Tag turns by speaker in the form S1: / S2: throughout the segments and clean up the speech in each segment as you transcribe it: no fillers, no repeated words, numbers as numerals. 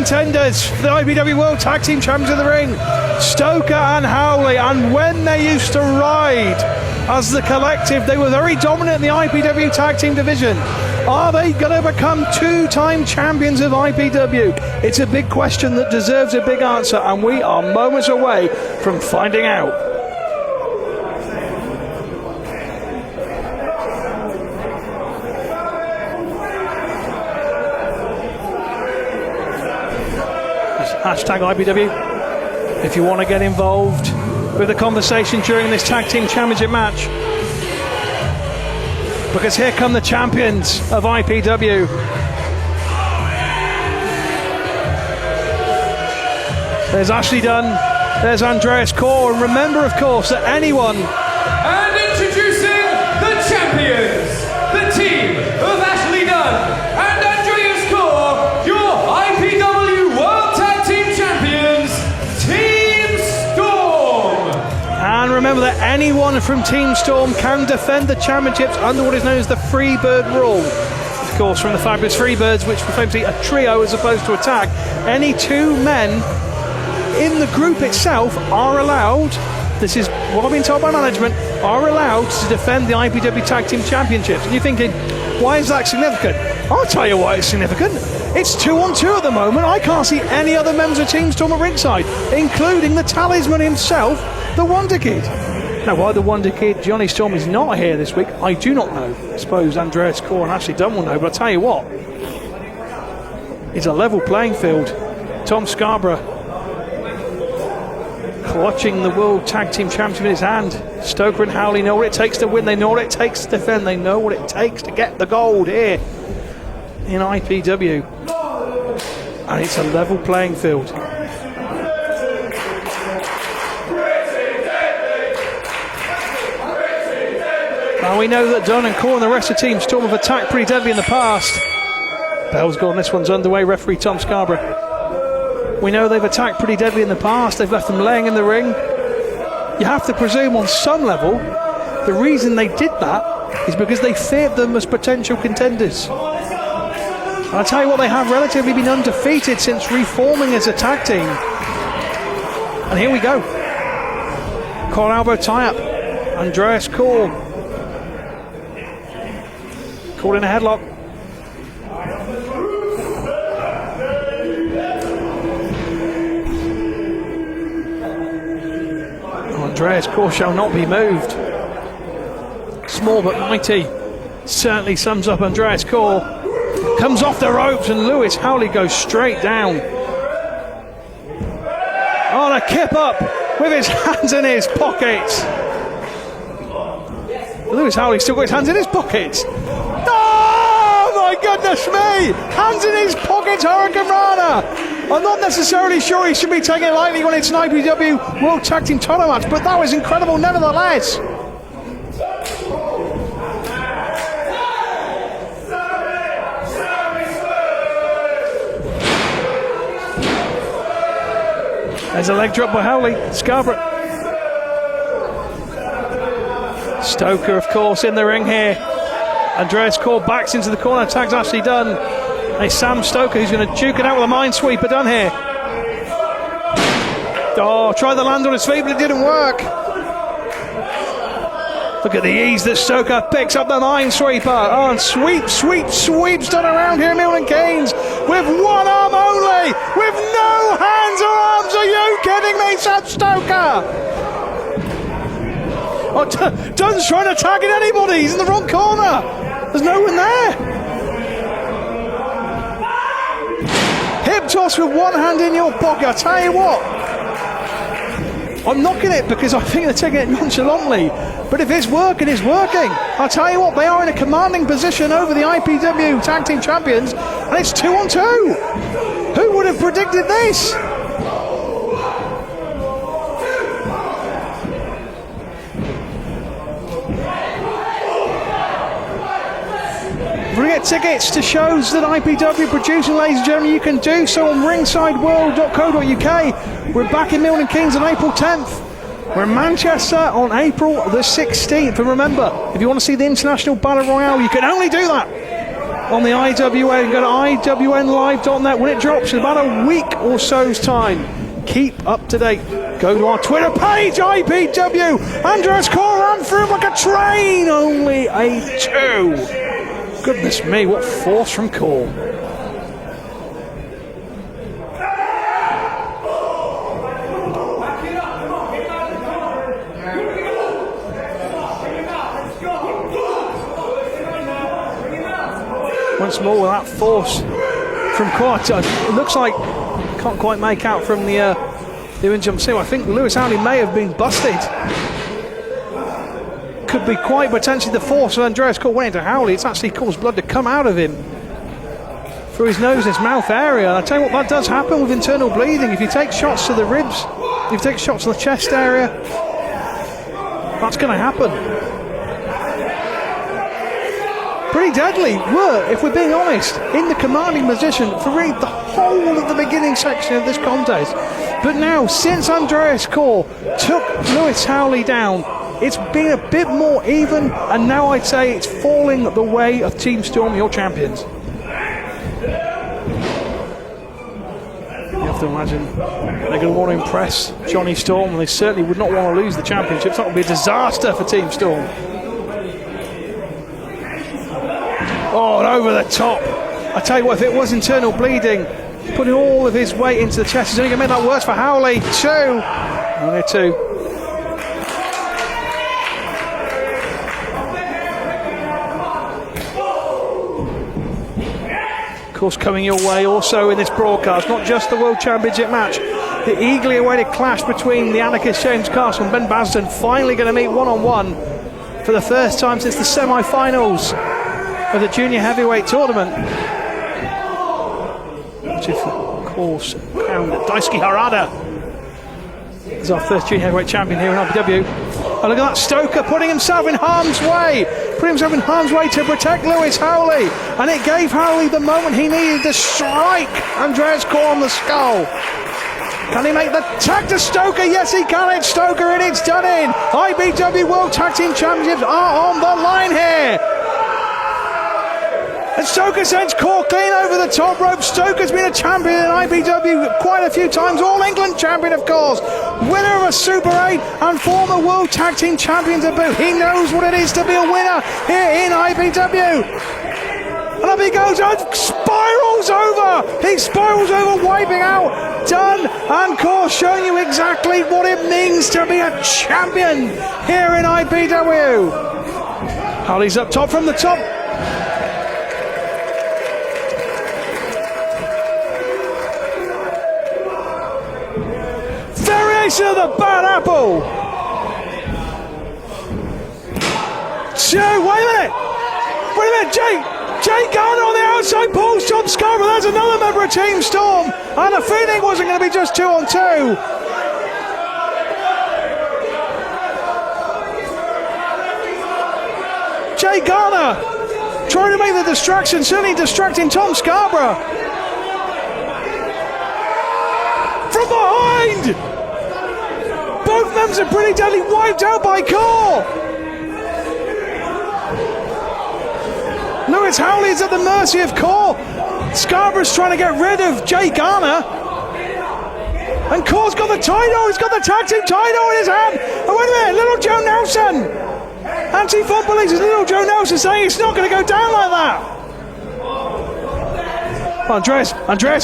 S1: contenders for the IPW World Tag Team Champions of the Ring, Stoker and Howley. And when they used to ride as the collective, they were very dominant in the IPW Tag Team division. Are they going to become two-time champions of IPW? It's a big question that deserves a big answer, and we are moments away from finding out. Hashtag IPW if you want to get involved with the conversation during this Tag Team Championship match, because here come the champions of IPW. There's Ashley Dunn, there's Andreas Corr, and remember of course that anyone...
S2: And introducing the champions, the team of Ashley Dunn and Andreas Corr, your IPW World Tag Team Champions, Team Storm.
S1: And remember that anyone from Team Storm can defend the championships under what is known as the Freebird rule. Of course, from the fabulous Freebirds, which were famously a trio as opposed to a tag, any two men in the group itself are allowed, this is what I've been told by management, are allowed to defend the IPW Tag Team Championships. And you're thinking, why is that significant? I'll tell you why it's significant. It's 2-on-2 at the moment. I can't see any other members of Team Storm at ringside, including the talisman himself, the Wonder Kid. Now, why the Wonder Kid, Johnny Storm, is not here this week, I do not know. I suppose Andreas Corr and Ashley Dunn will know, but I'll tell you what, it's a level playing field. Tom Scarborough clutching the World Tag Team Championship in his hand. Stoker and Howley know what it takes to win, they know what it takes to defend, they know what it takes to get the gold here in IPW. And it's a level playing field. Now we know that Dunn and Corr and the rest of Team Storm have attacked pretty deadly in the past. Bell's gone, this one's underway, referee Tom Scarborough. We know they've attacked pretty deadly in the past, they've left them laying in the ring. You have to presume on some level the reason they did that is because they feared them as potential contenders. And I'll tell you what, they have relatively been undefeated since reforming as a tag team. And here we go. Collar elbow tie-up. Andreas Corr caught in a headlock. Andreas Corr shall not be moved. Small but mighty. Certainly sums up Andreas Corr. Comes off the ropes and Lewis Howley goes straight down. On a kip up with his hands in his pockets. Lewis Howley still got his hands in his pockets. Oh my goodness me! Hands in his pockets, Hurricane Rana. I'm not necessarily sure he should be taking it lightly when it's an IPW World Tag Team title match, but that was incredible nevertheless. There's a leg drop by Howley. Scarborough. Stoker, of course, in the ring here. Andreas Corr backs into the corner, tags Ashley Dunn. It's Sam Stoker who's going to juke it out with a minesweeper done here. Oh, tried the land on his feet, but it didn't work. Look at the ease that Stoker picks up the minesweeper. Oh, and sweeps done around here in Milton Keynes with one arm only, with no hands or arms. Are you kidding me, Sam Stoker? Oh, Dunn's trying to tag at anybody. He's in the wrong corner. There's no one there. Hip toss with one hand in your pocket. I tell you what, I'm knocking it because I think they're taking it nonchalantly. But if it's working, it's working. I'll tell you what, they are in a commanding position over the IPW Tag Team Champions, and it's 2-on-2. Who would have predicted this? If we get tickets to shows that IPW producing, ladies and gentlemen, you can do so on ringsideworld.co.uk. We're back in Milton Keynes on April 10th. We're in Manchester on April the 16th. And remember, if you want to see the International Battle Royale, you can only do that on the IWN. Go to IWNlive.net when it drops in about a week or so's time. Keep up to date. Go to our Twitter page, IPW. Andreas Corr ran through like a train. Only a 2. Goodness me, what force from Corr. Once more with that force from Corr. It looks like, can't quite make out from the image I'm seeing. I think Lewis Howley may have been busted. Could be quite potentially the force of Andreas Corr went into Howley. It's actually caused blood to come out of him through his nose and his mouth area. And I tell you what, that does happen with internal bleeding. If you take shots to the ribs, if you take shots to the chest area, that's going to happen. Pretty deadly were, if we're being honest, in the commanding position for really the whole of the beginning section of this contest. But now, since Andreas Corr took Lewis Howley down, it's been a bit more even, and now I'd say it's falling the way of Team Storm, your champions. You have to imagine they're going to want to impress Johnny Storm, and they certainly would not want to lose the championship. That would be a disaster for Team Storm. Oh, and over the top. I tell you what, if it was internal bleeding, putting all of his weight into the chest, he's only going to make that worse for Howley. 2. Only 2. Of course, coming your way also in this broadcast, not just the World Championship match, the eagerly awaited clash between the Anarchist James Castle and Ben Basden, finally going to meet one-on-one for the first time since the semi-finals of the junior heavyweight tournament, which is of course crowned Daisuke Harada is our first junior heavyweight champion here in IPW. And look at that, Stoker putting himself in harm's way to protect Lewis Howley, and it gave Howley the moment he needed to strike Andreas Corr on the skull. Can he make the tag to Stoker? Yes, he can. It's Stoker, and it's done in. IPW World Tag Team Championships are on the line here. And Stoker sends Corr clean over the top rope. Stoker's been a champion in IPW quite a few times. All England champion, of course. Winner of a Super 8 and former World Tag Team Champion to boot. He knows what it is to be a winner here in IPW. And up he goes and spirals over. He spirals over, wiping out Dunn and Corr, showing you exactly what it means to be a champion here in IPW. Howley's up top from the top. Variation of the bad apple. 2, wait a minute, Jay Garner on the outside pulls Tom Scarborough. There's another member of Team Storm, and the feeling wasn't going to be just 2 on 2. Jay Garner trying to make the distraction, certainly distracting Tom Scarborough. From behind! Both members are pretty deadly, wiped out by Corr. Lewis Howley is at the mercy of Corr. Scarborough's trying to get rid of Jay Garner. And Corr's got the title, he's got the tag team title in his hand. Oh, wait a minute, Little Joe Nelson. Anti-Font believes it's Little Joe Nelson saying it's not going to go down like that. Andreas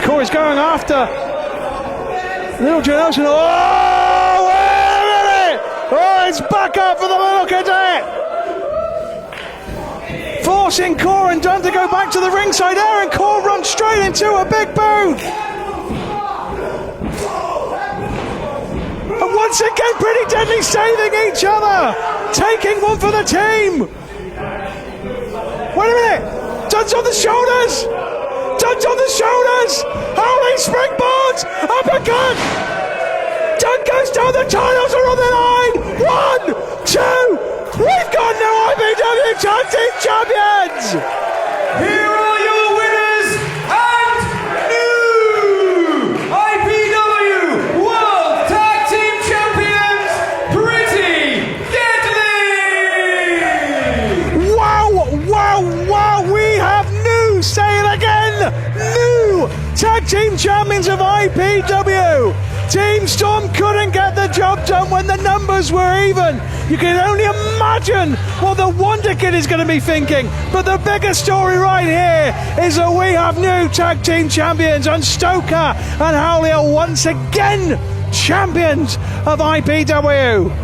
S1: Corr is going after Little Joe Nelson. Oh, wait a minute. Oh, it's back up for the little cadet. Forcing Corr and Dunn to go back to the ringside area, and Corr runs straight into a big boot. And once again, pretty deadly, saving each other, taking one for the team. Wait a minute, Dunn's on the shoulders. Howley springboards, uppercut. Dunn goes down, the titles are on the line. 1, 2. We've got new IPW Tag Team Champions!
S2: Here are your winners and new IPW World Tag Team Champions, Pretty Deadly!
S1: Wow! We have news tag team champions of IPW. Team Storm couldn't get the job done when the numbers were even. You can only imagine what the Wonder Kid is going to be thinking. But the bigger story right here is that we have new tag team champions, and Stoker and Howley are once again champions of IPW.